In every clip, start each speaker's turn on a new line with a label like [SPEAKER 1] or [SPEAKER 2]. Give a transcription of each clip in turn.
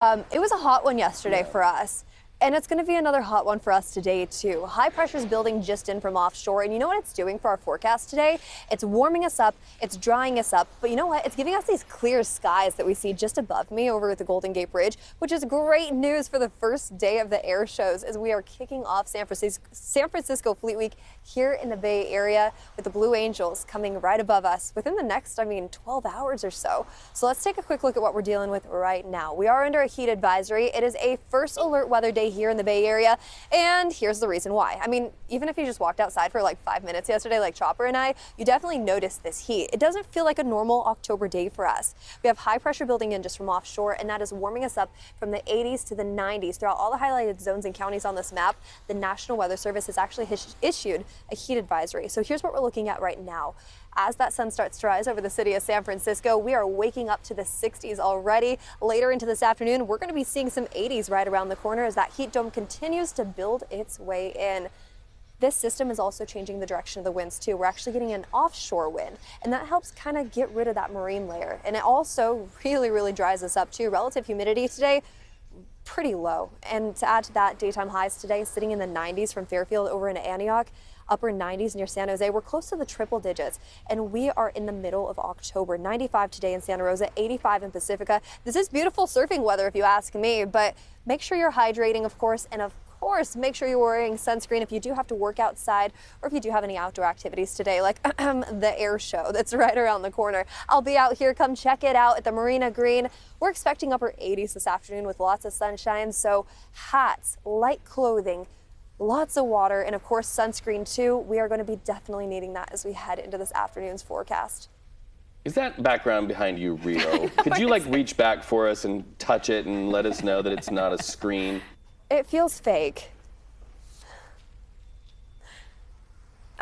[SPEAKER 1] It was a hot one yesterday for us. And it's going to be another hot one for us today, too. High pressure is building just in from offshore. And you know what it's doing for our forecast today? It's warming us up. It's drying us up. But you know what? It's giving us these clear skies that we see just above me over at the Golden Gate Bridge, which is great news for the first day of the air shows as we are kicking off San Francisco Fleet Week here in the Bay Area with the Blue Angels coming right above us within the next, 12 hours or so. So let's take a quick look at what we're dealing with right now. We are under a heat advisory. It is a first alert weather day here in the Bay Area, and here's the reason why. Even if you just walked outside for like 5 minutes yesterday, like Chopper and I, you definitely noticed this heat. It doesn't feel like a normal October day for us. We have high pressure building in just from offshore, and that is warming us up from the 80s to the 90s throughout all the highlighted zones and counties on this map. The National Weather Service has actually issued a heat advisory. So here's what we're looking at right now. As that sun starts to rise over the city of San Francisco, we are waking up to the 60s already. Later into this afternoon, we're going to be seeing some 80s right around the corner as that heat dome continues to build its way in. This system is also changing the direction of the winds too. We're actually getting an offshore wind, and that helps kind of get rid of that marine layer. And it also really dries us up too. Relative humidity today, pretty low. And to add to that, daytime highs today sitting in the 90s from Fairfield over into Antioch. Upper 90s near San Jose. We're close to the triple digits, and we are in the middle of October. 95 today in Santa Rosa, 85 in Pacifica. This is beautiful surfing weather if you ask me, but make sure you're hydrating, of course, and of course, make sure you're wearing sunscreen if you do have to work outside or if you do have any outdoor activities today, like the air show that's right around the corner. I'll be out here. Come check it out at the Marina Green. We're expecting upper 80s this afternoon with lots of sunshine, so hats, light clothing, lots of water, and of course sunscreen too. We are going to be definitely needing that as we head into this afternoon's forecast.
[SPEAKER 2] Is that background behind you real? Could you reach back for us and touch it and let us know that it's not a screen?
[SPEAKER 1] It feels fake.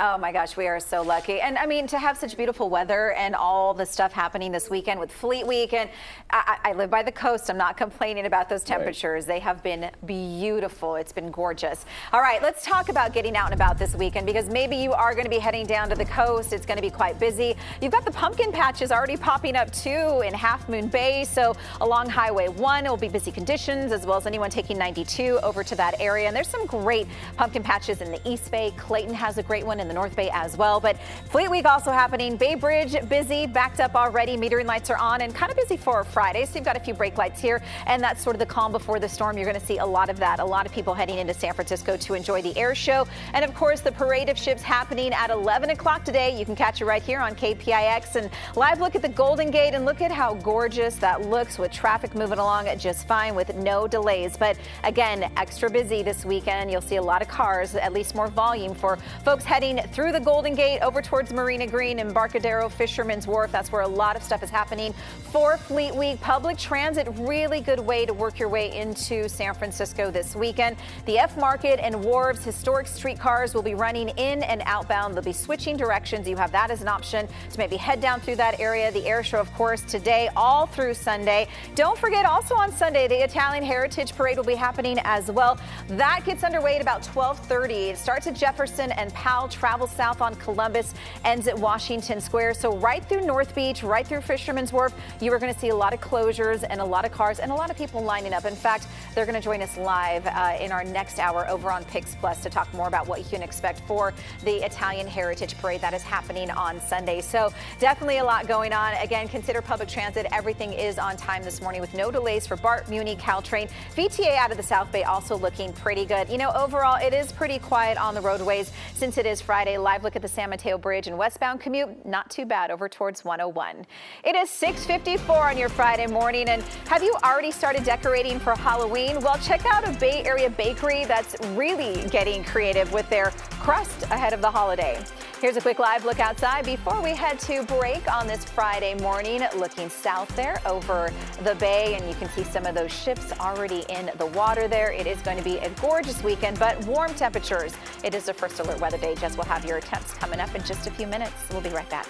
[SPEAKER 3] Oh my gosh, we are so lucky. And to have such beautiful weather and all the stuff happening this weekend with Fleet Week. And I live by the coast. I'm not complaining about those temperatures. Right. They have been beautiful. It's been gorgeous. All right, let's talk about getting out and about this weekend, because maybe you are going to be heading down to the coast. It's going to be quite busy. You've got the pumpkin patches already popping up too in Half Moon Bay. So along Highway 1, it will be busy conditions, as well as anyone taking 92 over to that area. And there's some great pumpkin patches in the East Bay. Clayton has a great one in the North Bay as well. But Fleet Week also happening. Bay Bridge busy, backed up already. Metering lights are on and kind of busy for Friday. So you've got a few brake lights here, and that's sort of the calm before the storm. You're going to see a lot of that. A lot of people heading into San Francisco to enjoy the air show. And of course, the parade of ships happening at 11 o'clock today. You can catch it right here on KPIX, and live look at the Golden Gate, and look at how gorgeous that looks with traffic moving along just fine with no delays. But again, extra busy this weekend. You'll see a lot of cars, at least more volume for folks heading through the Golden Gate over towards Marina Green, Embarcadero, Fisherman's Wharf. That's where a lot of stuff is happening for Fleet Week. Public transit, really good way to work your way into San Francisco this weekend. The F Market and Wharves historic streetcars will be running in and outbound. They'll be switching directions. You have that as an option to maybe head down through that area. The air show, of course, today all through Sunday. Don't forget, also on Sunday, the Italian Heritage Parade will be happening as well. That gets underway at about 12:30. It starts at Jefferson and Powell, travels south on Columbus, ends at Washington Square. So right through North Beach, right through Fisherman's Wharf, you are going to see a lot of closures and a lot of cars and a lot of people lining up. In fact, they're going to join us live in our next hour over on Pix Plus to talk more about what you can expect for the Italian Heritage Parade that is happening on Sunday. So definitely a lot going on. Again, consider public transit. Everything is on time this morning with no delays for BART, Muni, Caltrain. VTA out of the South Bay also looking pretty good. Overall, it is pretty quiet on the roadways since it is Friday. Live look at the San Mateo Bridge and westbound commute, not too bad over towards 101. It is 6:54 on your Friday morning, and have you already started decorating for Halloween? Well, check out a Bay Area bakery that's really getting creative with their crust ahead of the holiday. Here's a quick live look outside before we head to break on this Friday morning. Looking south there over the bay, and you can see some of those ships already in the water there. It is going to be a gorgeous weekend, but warm temperatures. It is the first alert weather day. Jess will have your temps coming up in just a few minutes. We'll be right back.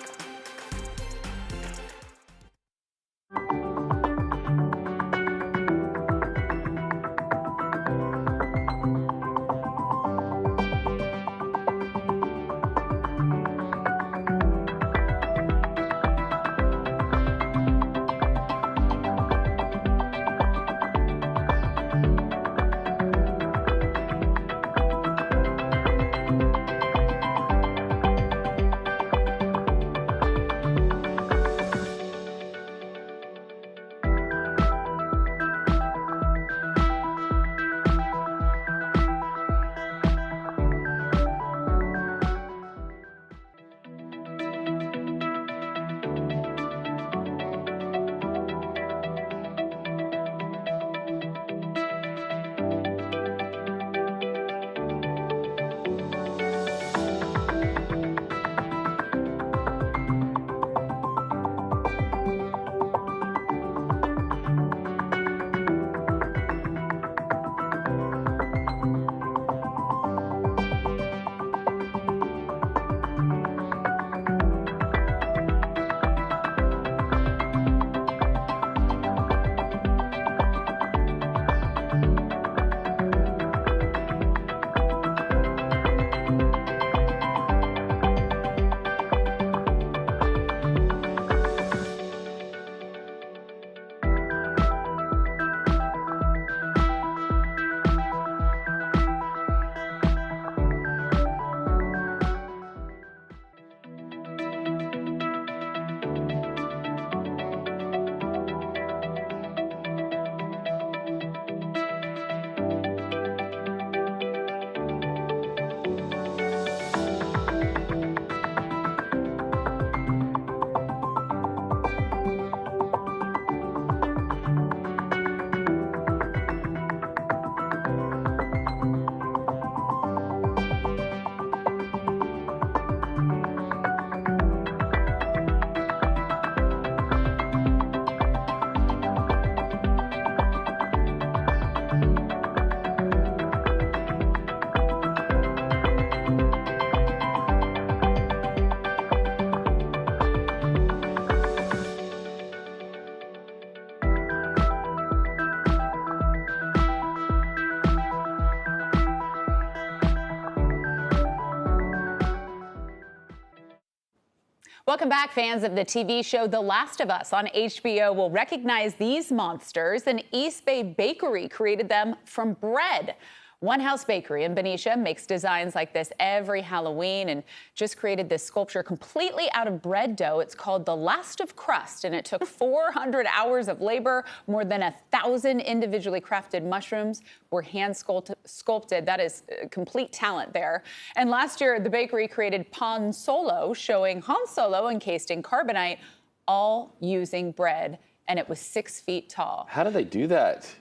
[SPEAKER 4] Welcome back, fans of the TV show The Last of Us on HBO will recognize these monsters. An East Bay bakery created them from bread. One House Bakery in Benicia makes designs like this every Halloween and just created this sculpture completely out of bread dough. It's called The Last of Crust, and it took 400 hours of labor. More than 1,000 individually crafted mushrooms were hand sculpted. That is complete talent there. And last year, the bakery created Pan Solo, showing Han Solo encased in carbonite, all using bread, and it was 6 feet tall.
[SPEAKER 2] How do they do that?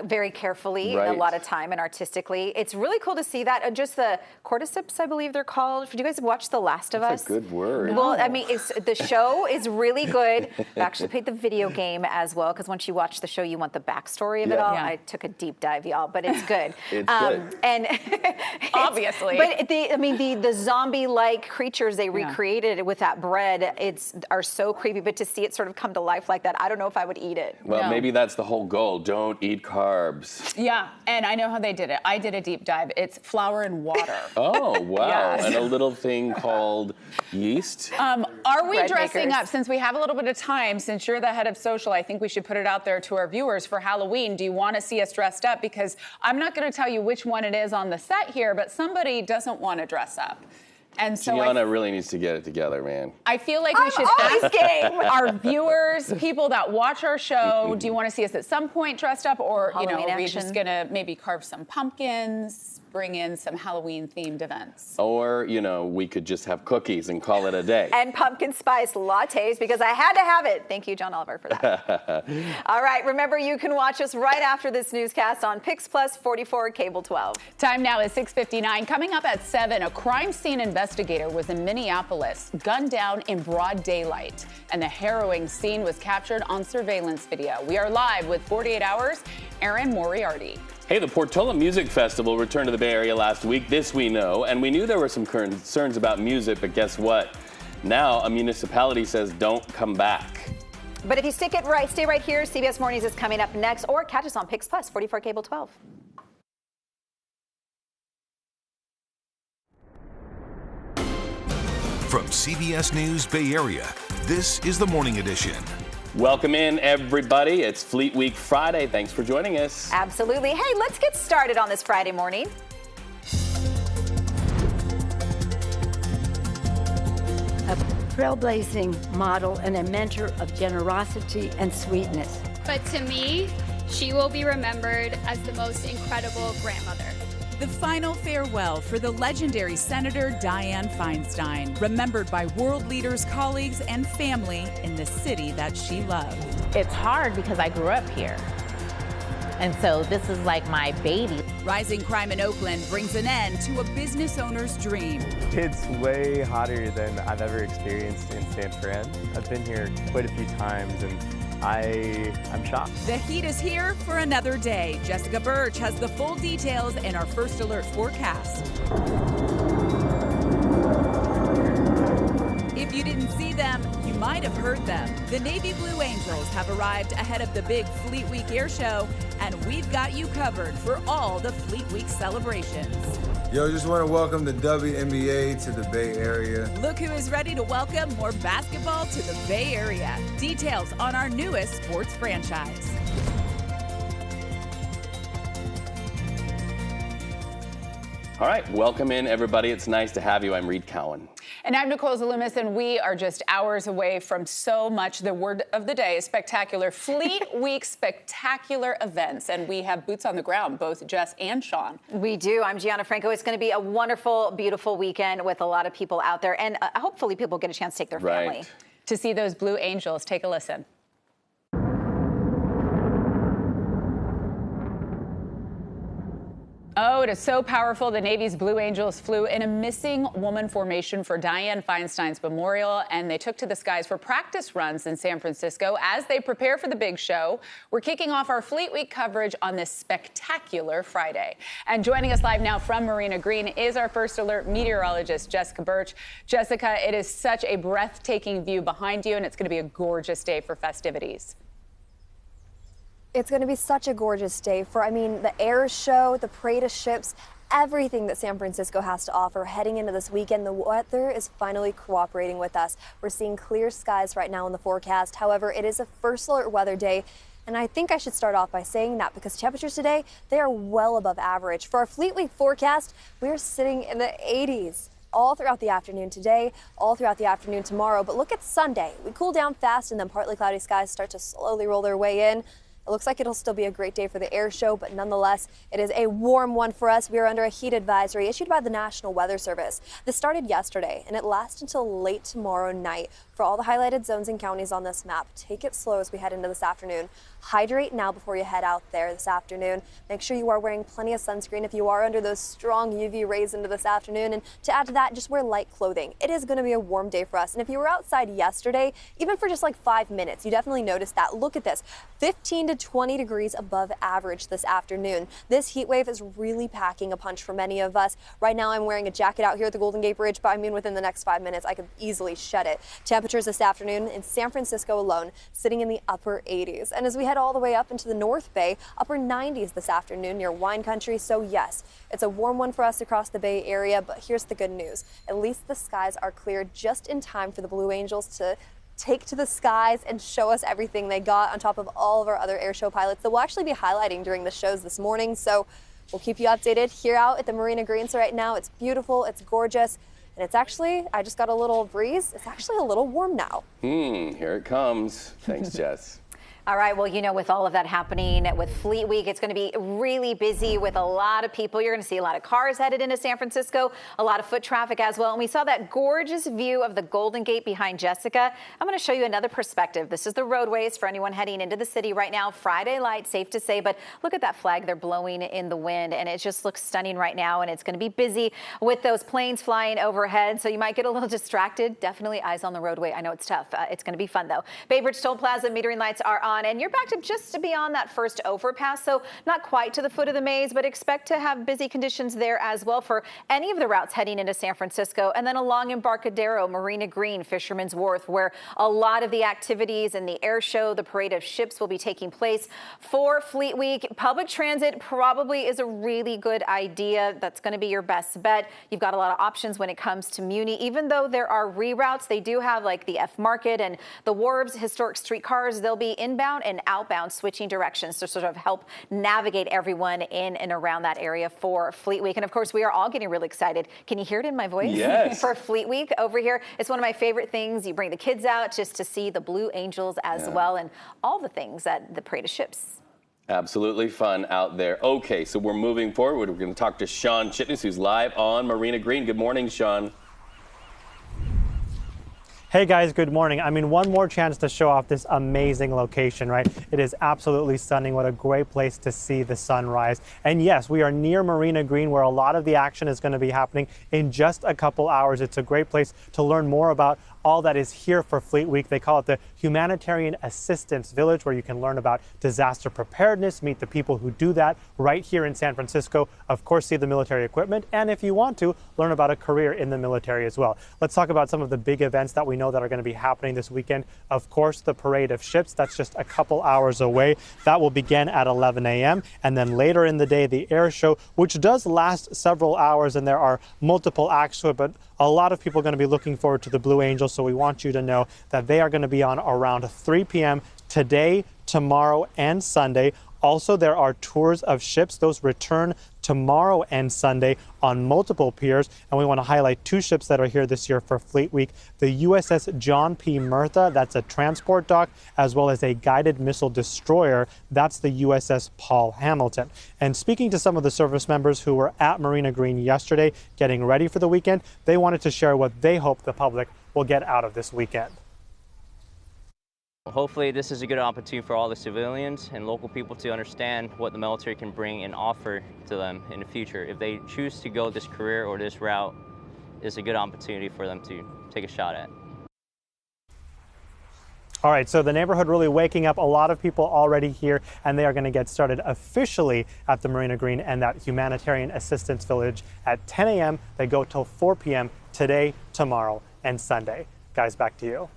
[SPEAKER 3] Very carefully,
[SPEAKER 2] Right.
[SPEAKER 3] a lot of time and artistically. It's really cool to see that. Just the cordyceps, I believe they're called. Do you guys watch The Last of Us?
[SPEAKER 2] That's a good word.
[SPEAKER 3] Well, I mean, the show is really good. I actually played the video game as well, because once you watch the show, you want the backstory of it all.
[SPEAKER 4] Yeah.
[SPEAKER 3] I took a deep dive, y'all, but it's good.
[SPEAKER 2] It's good.
[SPEAKER 3] And
[SPEAKER 4] Obviously.
[SPEAKER 3] But the zombie-like creatures they recreated with that bread, are so creepy. But to see it sort of come to life like that, I don't know if I would eat it.
[SPEAKER 2] Well,
[SPEAKER 4] No.
[SPEAKER 2] maybe that's the whole goal. Don't eat carbs.
[SPEAKER 4] Yeah, and I know how they did it. I did a deep dive. It's flour and water.
[SPEAKER 2] Oh, wow.
[SPEAKER 4] Yes.
[SPEAKER 2] And a little thing called yeast.
[SPEAKER 4] Are we
[SPEAKER 3] Bread
[SPEAKER 4] dressing
[SPEAKER 3] makers.
[SPEAKER 4] up? Since we have a little bit of time, since you're the head of social, I think we should put it out there to our viewers for Halloween. Do you want to see us dressed up? Because I'm not going to tell you which one it is on the set here, but somebody doesn't want to dress up. And so
[SPEAKER 2] Gianna really needs to get it together, man.
[SPEAKER 4] I feel like we should ask our viewers, people that watch our show, do you want to see us at some point dressed up, or
[SPEAKER 3] Halloween
[SPEAKER 4] are we
[SPEAKER 3] action.
[SPEAKER 4] just gonna maybe carve some pumpkins, bring in some Halloween themed events?
[SPEAKER 2] Or, we could just have cookies and call it a day.
[SPEAKER 3] And pumpkin spice lattes, because I had to have it. Thank you, John Oliver, for that. All right, remember, you can watch us right after this newscast on Pix Plus 44, Cable 12.
[SPEAKER 4] Time now is 6:59. Coming up at 7, a crime scene investigator was in Minneapolis, gunned down in broad daylight, and the harrowing scene was captured on surveillance video. We are live with 48 Hours, Aaron Moriarty.
[SPEAKER 2] Hey, the Portola Music Festival returned to the Bay Area last week. This we know, and we knew there were some concerns about music, but guess what? Now a municipality says don't come back.
[SPEAKER 3] But if you stay right here. CBS Mornings is coming up next, or catch us on Pix Plus 44, Cable 12.
[SPEAKER 5] From CBS News Bay Area, this is the Morning Edition.
[SPEAKER 2] Welcome in, everybody. It's Fleet Week Friday. Thanks for joining us.
[SPEAKER 3] Absolutely. Hey, let's get started on this Friday morning.
[SPEAKER 6] A trailblazing model and a mentor of generosity and sweetness.
[SPEAKER 7] But to me, she will be remembered as the most incredible grandmother.
[SPEAKER 8] The final farewell for the legendary Senator Dianne Feinstein, remembered by world leaders, colleagues, and family in the city that she loved.
[SPEAKER 9] It's hard because I grew up here. And so this is like my baby.
[SPEAKER 8] Rising crime in Oakland brings an end to a business owner's dream.
[SPEAKER 10] It's way hotter than I've ever experienced in San Fran. I've been here quite a few times and I'm shocked.
[SPEAKER 8] The heat is here for another day. Jessica Burch has the full details in our First Alert forecast. If you didn't see them, you might have heard them. The Navy Blue Angels have arrived ahead of the big Fleet Week Air Show, and we've got you covered for all the Fleet Week celebrations.
[SPEAKER 11] Yo, just want to welcome the WNBA to the Bay Area.
[SPEAKER 8] Look who is ready to welcome more basketball to the Bay Area. Details on our newest sports franchise.
[SPEAKER 2] All right, welcome in, everybody. It's nice to have you. I'm Reed Cowan.
[SPEAKER 4] And I'm Nicole Zalumis, and we are just hours away from so much. The word of the day is spectacular. Fleet Week spectacular events. And we have boots on the ground, both Jess and Sean.
[SPEAKER 3] We do. I'm Gianna Franco. It's going to be a wonderful, beautiful weekend with a lot of people out there. And hopefully people get a chance to take their family.
[SPEAKER 4] To see those Blue Angels, take a listen. Oh, it is so powerful. The Navy's Blue Angels flew in a missing woman formation for Dianne Feinstein's memorial, and they took to the skies for practice runs in San Francisco as they prepare for the big show. We're kicking off our Fleet Week coverage on this spectacular Friday. And joining us live now from Marina Green is our First Alert meteorologist, Jessica Burch. Jessica, it is such a breathtaking view behind you, and it's going to be a gorgeous day for festivities.
[SPEAKER 1] It's going to be such a gorgeous day for, the air show, the parade of ships. everything that San Francisco has to offer heading into this weekend. The weather is finally cooperating with us. We're seeing clear skies right now in the forecast. However, it is a first alert weather day. And I think I should start off by saying that because temperatures today, they are well above average. For our Fleet Week forecast, we're sitting in the 80s all throughout the afternoon today, all throughout the afternoon tomorrow. But look at Sunday. We cool down fast and then partly cloudy skies start to slowly roll their way in. It looks like it'll still be a great day for the air show, but nonetheless, it is a warm one for us. We are under a heat advisory issued by the National Weather Service. This started yesterday, and it lasts until late tomorrow night. For all the highlighted zones and counties on this map, take it slow as we head into this afternoon. Hydrate now before you head out there this afternoon. Make sure you are wearing plenty of sunscreen if you are under those strong UV rays into this afternoon. And to add to that, just wear light clothing. It is going to be a warm day for us. And if you were outside yesterday, even for just like 5 minutes, you definitely noticed that. Look at this, 15 to 20 degrees above average this afternoon. This heat wave is really packing a punch for many of us. Right now, I'm wearing a jacket out here at the Golden Gate Bridge, but I mean within the next 5 minutes, I could easily shed it. Temperatures this afternoon in San Francisco alone sitting in the upper 80s. And as we head all the way up into the North Bay, upper 90s this afternoon near wine country. So yes, it's a warm one for us across the Bay Area, but here's the good news. At least the skies are clear just in time for the Blue Angels to take to the skies and show us everything they got on top of all of our other air show pilots that we'll actually be highlighting during the shows this morning. So we'll keep you updated here out at the Marina Green. So right now it's beautiful, it's gorgeous. And it's actually, I just got a little breeze. It's actually a little warm now.
[SPEAKER 2] Here it comes. Thanks, Jess.
[SPEAKER 3] All right, well, you know, with all of that happening with Fleet Week, it's going to be really busy with a lot of people. You're going to see a lot of cars headed into San Francisco, a lot of foot traffic as well. And we saw that gorgeous view of the Golden Gate behind Jessica. I'm going to show you another perspective. This is the roadways for anyone heading into the city right now. Friday light, safe to say, but look at that flag. They're blowing in the wind, and it just looks stunning right now. And it's going to be busy with those planes flying overhead, so you might get a little distracted. Definitely eyes on the roadway. I know it's tough. It's going to be fun, though. Bay Bridge Toll Plaza metering lights are on, and you're backed up just to beyond that first overpass, so not quite to the foot of the maze, but expect to have busy conditions there as well for any of the routes heading into San Francisco. And then along Embarcadero, Marina Green, Fisherman's Wharf, where a lot of the activities and the air show, the parade of ships will be taking place for Fleet Week. Public transit probably is a really good idea. That's going to be your best bet. You've got a lot of options when it comes to Muni. Even though there are reroutes, they do have like the F Market and the Wharves historic streetcars. They'll be inbound and outbound switching directions to sort of help navigate everyone in and around that area for Fleet Week. And of course, we are all getting really excited. Can you hear it in my voice?
[SPEAKER 2] Yes.
[SPEAKER 3] For Fleet Week over here. It's one of my favorite things. You bring the kids out just to see the Blue Angels as well and all the things at the parade of ships.
[SPEAKER 2] Absolutely fun out there. Okay, so we're moving forward. We're going to talk to Sean Chitness, who's live on Marina Green. Good morning, Sean.
[SPEAKER 12] Hey guys, good morning. I mean, one more chance to show off this amazing location, right? It is absolutely stunning. What a great place to see the sunrise. And yes, we are near Marina Green, where a lot of the action is going to be happening in just a couple hours. It's a great place to learn more about all that is here for Fleet Week. They call it the Humanitarian Assistance Village, where you can learn about disaster preparedness, meet the people who do that right here in San Francisco, of course, see the military equipment, and if you want to, learn about a career in the military as well. Let's talk about some of the big events that we know that are going to be happening this weekend. Of course, the parade of ships, that's just a couple hours away. That will begin at 11 a.m. And then later in the day, the air show, which does last several hours, and there are multiple acts to it, but a lot of people are going to be looking forward to the Blue Angels, so we want you to know that they are going to be on around 3 p.m. today, tomorrow, and Sunday. Also, there are tours of ships. Those return tomorrow and Sunday on multiple piers. And we want to highlight 2 ships that are here this year for Fleet Week. The USS John P. Murtha, that's a transport dock, as well as a guided missile destroyer. That's the USS Paul Hamilton. And speaking to some of the service members who were at Marina Green yesterday getting ready for the weekend, they wanted to share what they hope the public will get out of this weekend.
[SPEAKER 13] Hopefully this is a good opportunity for all the civilians and local people to understand what the military can bring and offer to them in the future. If they choose to go this career or this route, it's a good opportunity for them to take a shot at.
[SPEAKER 12] All right, so the neighborhood really waking up, a lot of people already here, and they are going to get started officially at the Marina Green and that Humanitarian Assistance Village at 10 a.m. They go till 4 p.m. today, tomorrow, and Sunday. Guys, back to you.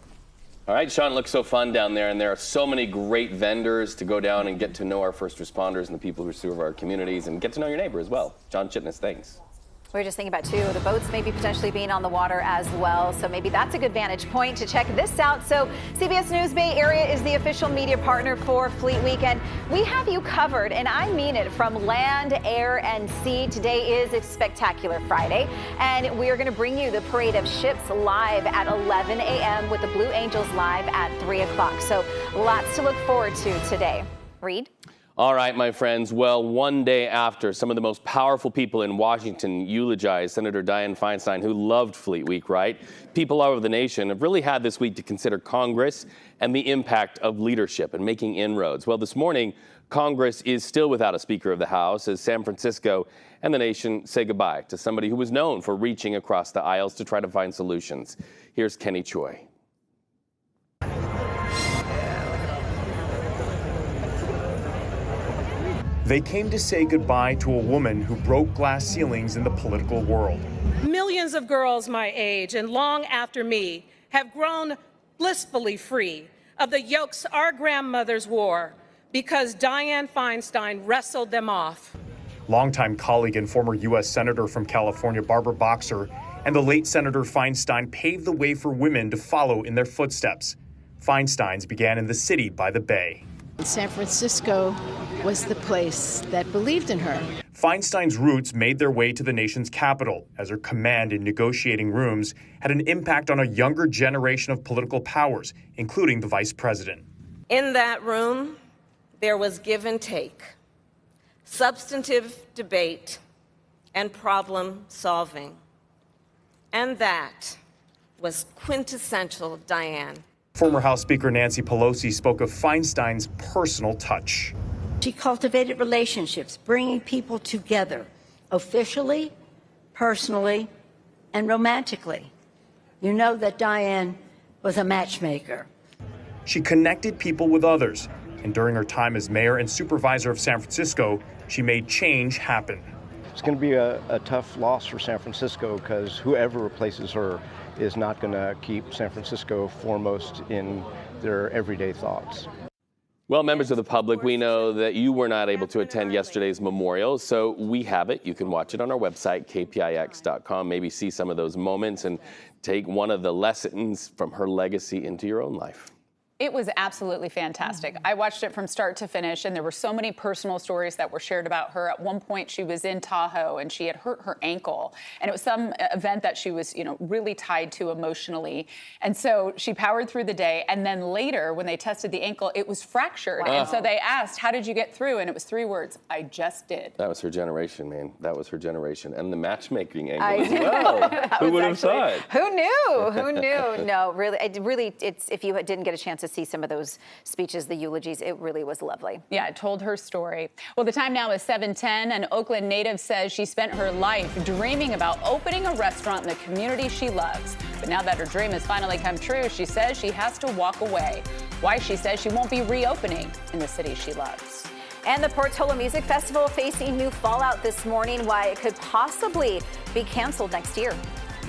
[SPEAKER 2] All right, Sean, it looks so fun down there, and there are so many great vendors to go down and get to know our first responders and the people who serve our communities and get to know your neighbor as well. John Chitness, thanks.
[SPEAKER 3] We were just thinking about, too, the boats maybe potentially being on the water as well. So maybe that's a good vantage point to check this out. So CBS News Bay Area is the official media partner for Fleet Weekend. We have you covered, and I mean it, from land, air, and sea. Today is a spectacular Friday, and we are going to bring you the Parade of Ships live at 11 a.m. with the Blue Angels live at 3 o'clock. So lots to look forward to today. Reed?
[SPEAKER 2] All right, my friends. Well, one day after some of the most powerful people in Washington eulogized Senator Dianne Feinstein, who loved Fleet Week, right? People all over the nation have really had this week to consider Congress and the impact of leadership and making inroads. Well, this morning, Congress is still without a Speaker of the House as San Francisco and the nation say goodbye to somebody who was known for reaching across the aisles to try to find solutions. Here's Kenny Choi.
[SPEAKER 14] They came to say goodbye to a woman who broke glass ceilings in the political world.
[SPEAKER 15] Millions of girls my age and long after me have grown blissfully free of the yokes our grandmothers wore because Dianne Feinstein wrestled them off.
[SPEAKER 14] Longtime colleague and former U.S. Senator from California, Barbara Boxer, and the late Senator Feinstein paved the way for women to follow in their footsteps. Feinsteins began in the city by the Bay.
[SPEAKER 16] San Francisco was the place that believed in her.
[SPEAKER 14] Feinstein's roots made their way to the nation's capital, as her command in negotiating rooms had an impact on a younger generation of political powers, including the vice president.
[SPEAKER 17] In that room, there was give and take, substantive debate, and problem solving. And that was quintessential Dianne.
[SPEAKER 14] Former House Speaker Nancy Pelosi spoke of Feinstein's personal touch.
[SPEAKER 6] She cultivated relationships, bringing people together officially, personally, and romantically. You know that Dianne was a matchmaker.
[SPEAKER 14] She connected people with others, and during her time as mayor and supervisor of San Francisco, she made change happen.
[SPEAKER 18] It's going to be a tough loss for San Francisco because whoever replaces her is not going to keep San Francisco foremost in their everyday thoughts.
[SPEAKER 2] Well, members of the public, we know that you were not able to attend yesterday's memorial, so we have it. You can watch it on our website, kpix.com, maybe see some of those moments and take one of the lessons from her legacy into your own life.
[SPEAKER 4] It was absolutely fantastic. I watched it from start to finish, and there were so many personal stories that were shared about her. At one point, she was in Tahoe, and she had hurt her ankle, and it was some event that she was, really tied to emotionally. And so she powered through the day, and then later, when they tested the ankle, it was fractured.
[SPEAKER 2] Wow.
[SPEAKER 4] And so they asked, how did you get through? And it was 3 words, I just did.
[SPEAKER 2] That was her generation, man. That was her generation. And the matchmaking angle as well. Who would have thought?
[SPEAKER 3] Who knew? Who knew? No, really, it's if you didn't get a chance to see some of those speeches, the eulogies, it really was lovely.
[SPEAKER 4] Yeah, it told her story. Well, the time now is 7:10. An Oakland native says she spent her life dreaming about opening a restaurant in the community she loves. But now that her dream has finally come true, she says she has to walk away. Why she says she won't be reopening in the city she loves.
[SPEAKER 3] And the Portola Music Festival facing new fallout this morning, why it could possibly be canceled next year.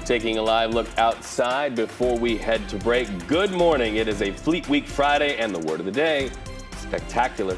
[SPEAKER 2] Taking a live look outside before we head to break. Good morning. It is a Fleet Week Friday, and the word of the day, spectacular.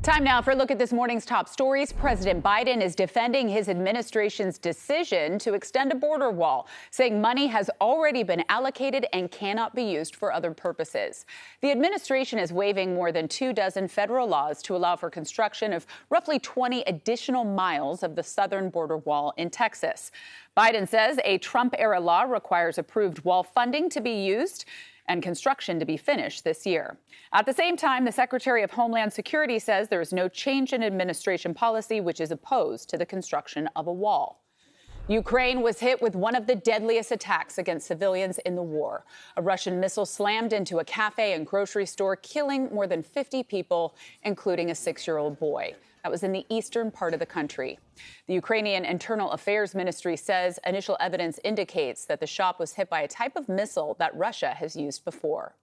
[SPEAKER 4] Time now for a look at this morning's top stories. President Biden is defending his administration's decision to extend a border wall, saying money has already been allocated and cannot be used for other purposes. The administration is waiving more than 24 federal laws to allow for construction of roughly 20 additional miles of the southern border wall in Texas. Biden says a Trump-era law requires approved wall funding to be used and construction to be finished this year. At the same time, the Secretary of Homeland Security says there is no change in administration policy which is opposed to the construction of a wall. Ukraine was hit with one of the deadliest attacks against civilians in the war. A Russian missile slammed into a cafe and grocery store, killing more than 50 people, including a 6-year-old boy. That was in the eastern part of the country. The Ukrainian Internal Affairs Ministry says initial evidence indicates that the shop was hit by a type of missile that Russia has used before.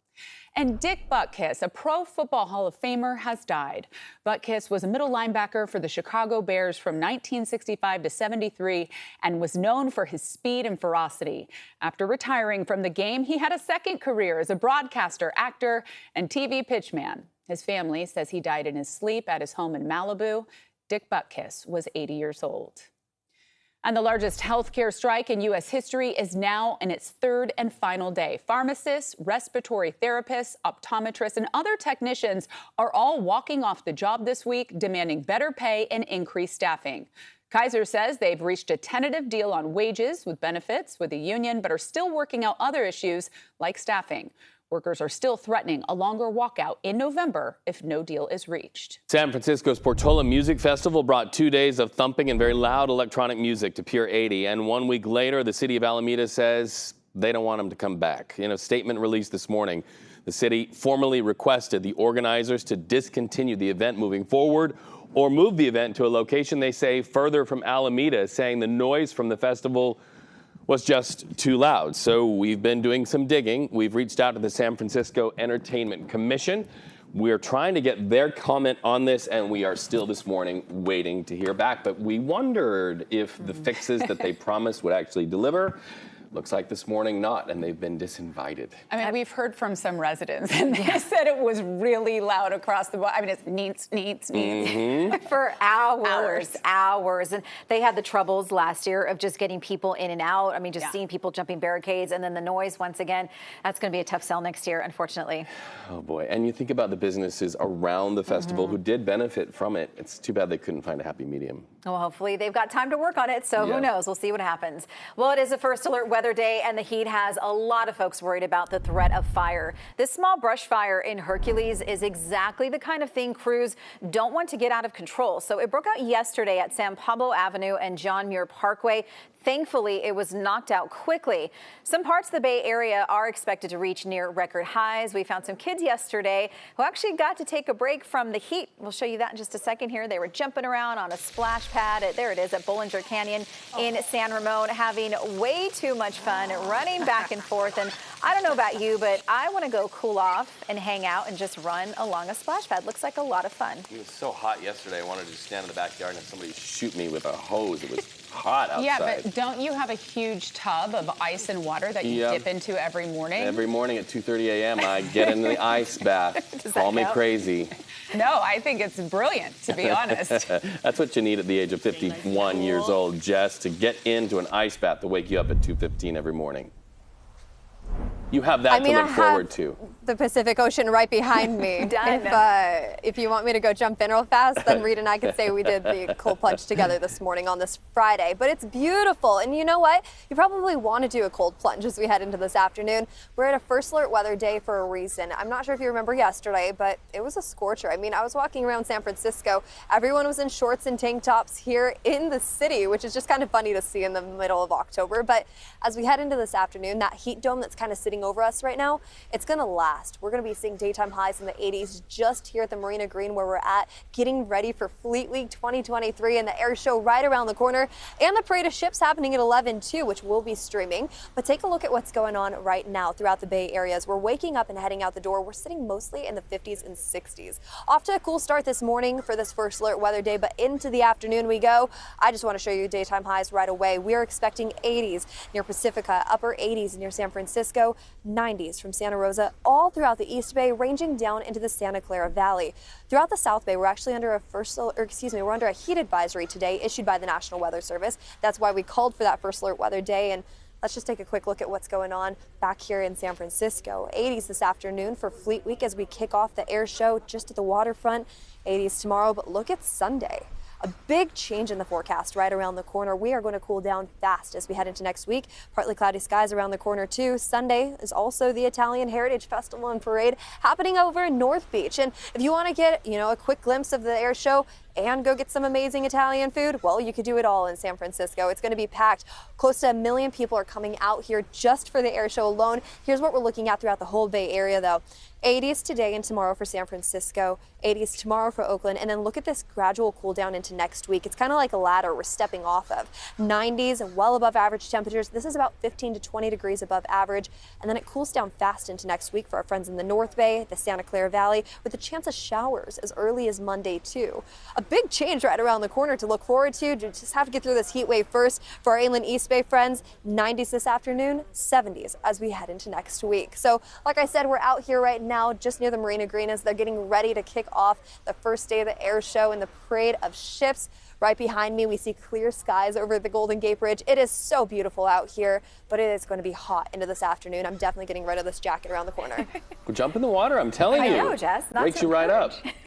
[SPEAKER 4] And Dick Butkus, a Pro Football Hall of Famer, has died. Butkus was a middle linebacker for the Chicago Bears from 1965 to 73 and was known for his speed and ferocity. After retiring from the game, he had a second career as a broadcaster, actor, and TV pitchman. His family says he died in his sleep at his home in Malibu. Dick Butkus was 80 years old. And the largest healthcare strike in U.S. history is now in its third and final day. Pharmacists, respiratory therapists, optometrists, and other technicians are all walking off the job this week, demanding better pay and increased staffing. Kaiser says they've reached a tentative deal on wages with benefits with the union, but are still working out other issues like staffing. Workers are still threatening a longer walkout in November if no deal is reached.
[SPEAKER 2] San Francisco's Portola Music Festival brought 2 days of thumping and very loud electronic music to Pier 80. And 1 week later, the city of Alameda says they don't want them to come back. In a statement released this morning, the city formally requested the organizers to discontinue the event moving forward or move the event to a location they say further from Alameda, saying the noise from the festival was just too loud. So we've been doing some digging. We've reached out to the San Francisco Entertainment Commission. We're trying to get their comment on this, and we are still this morning waiting to hear back. But we wondered if the fixes that they promised would actually deliver. Looks like this morning not, and they've been disinvited.
[SPEAKER 4] I mean, we've heard from some residents, and they said it was really loud across the board. I mean, it's neats.
[SPEAKER 2] Mm-hmm.
[SPEAKER 3] For hours. And they had the troubles last year of just getting people in and out. I mean, just seeing people jumping barricades, and then the noise once again. That's going to be a tough sell next year, unfortunately.
[SPEAKER 2] Oh, boy. And you think about the businesses around the festival who did benefit from it. It's too bad they couldn't find a happy medium.
[SPEAKER 3] Well, hopefully they've got time to work on it, so who knows? We'll see what happens. Well, it is a first alert weather day, and the heat has a lot of folks worried about the threat of fire. This small brush fire in Hercules is exactly the kind of thing crews don't want to get out of control. So it broke out yesterday at San Pablo Avenue and John Muir Parkway. Thankfully, it was knocked out quickly. Some parts of the Bay Area are expected to reach near record highs. We found some kids yesterday who actually got to take a break from the heat. We'll show you that in just a second here. They were jumping around on a splash pad. There it is at Bollinger Canyon in San Ramon, having way too much fun, running back and forth. And I don't know about you, but I want to go cool off and hang out and just run along a splash pad. Looks like a lot of fun.
[SPEAKER 2] It was so hot yesterday. I wanted to stand in the backyard and have somebody shoot me with a hose. It was hot outside.
[SPEAKER 4] Yeah, but don't you have a huge tub of ice and water that you dip into every morning?
[SPEAKER 2] Every morning at 2:30 a.m. I get in the ice bath. Call me crazy.
[SPEAKER 4] No, I think it's brilliant, to be honest.
[SPEAKER 2] That's what you need at the age of 51 years old, Jess, to get into an ice bath to wake you up at 2:15 every morning. You have that to look forward to.
[SPEAKER 1] The Pacific Ocean right behind me. If you want me to go jump in real fast, then Reed and I could say we did the cold plunge together this morning on this Friday. But it's beautiful. And you know what? You probably want to do a cold plunge as we head into this afternoon. We're at a first alert weather day for a reason. I'm not sure if you remember yesterday, but it was a scorcher. I mean, I was walking around San Francisco. Everyone was in shorts and tank tops here in the city, which is just kind of funny to see in the middle of October. But as we head into this afternoon, that heat dome that's kind of sitting over us right now, it's going to last. We're going to be seeing daytime highs in the 80s just here at the Marina Green where we're at, getting ready for Fleet Week 2023 and the air show right around the corner, and the parade of ships happening at 11 too, which we'll be streaming. But take a look at what's going on right now throughout the Bay Areas. We're waking up and heading out the door. We're sitting mostly in the 50s and 60s. Off to a cool start this morning for this first alert weather day, but into the afternoon we go. I just want to show you daytime highs right away. We're expecting 80s near Pacifica, upper 80s near San Francisco, 90s from Santa Rosa all throughout the East Bay, ranging down into the Santa Clara Valley. Throughout the South Bay, we're actually under we're under a heat advisory today issued by the National Weather Service. That's why we called for that first alert weather day. And let's just take a quick look at what's going on back here in San Francisco. 80s this afternoon for Fleet Week as we kick off the air show just at the waterfront. 80s tomorrow, but look at Sunday. A big change in the forecast right around the corner. We are going to cool down fast as we head into next week. Partly cloudy skies around the corner too. Sunday is also the Italian Heritage Festival and Parade happening over in North Beach. And if you want to get, a quick glimpse of the air show and go get some amazing Italian food, well, you could do it all in San Francisco. It's going to be packed. Close to 1 million people are coming out here just for the air show alone. Here's what we're looking at throughout the whole Bay Area though. 80s today and tomorrow for San Francisco, 80s tomorrow for Oakland, and then look at this gradual cool down into next week. It's kind of like a ladder we're stepping off of. 90s, well above average temperatures. This is about 15 to 20 degrees above average, and then it cools down fast into next week for our friends in the North Bay, the Santa Clara Valley, with a chance of showers as early as Monday too. A big change right around the corner to look forward to. Just have to get through this heat wave first for our Inland East Bay friends. 90s this afternoon, 70s as we head into next week. So like I said, we're out here right now just near the Marina Green as they're getting ready to kick off the first day of the air show and the parade of ships. Right behind me, we see clear skies over the Golden Gate Bridge. It is so beautiful out here, but it is going to be hot into this afternoon. I'm definitely getting rid of this jacket around the corner.
[SPEAKER 2] Jump in the water, I'm telling you.
[SPEAKER 3] I know, Jess.
[SPEAKER 2] Wakes you right up.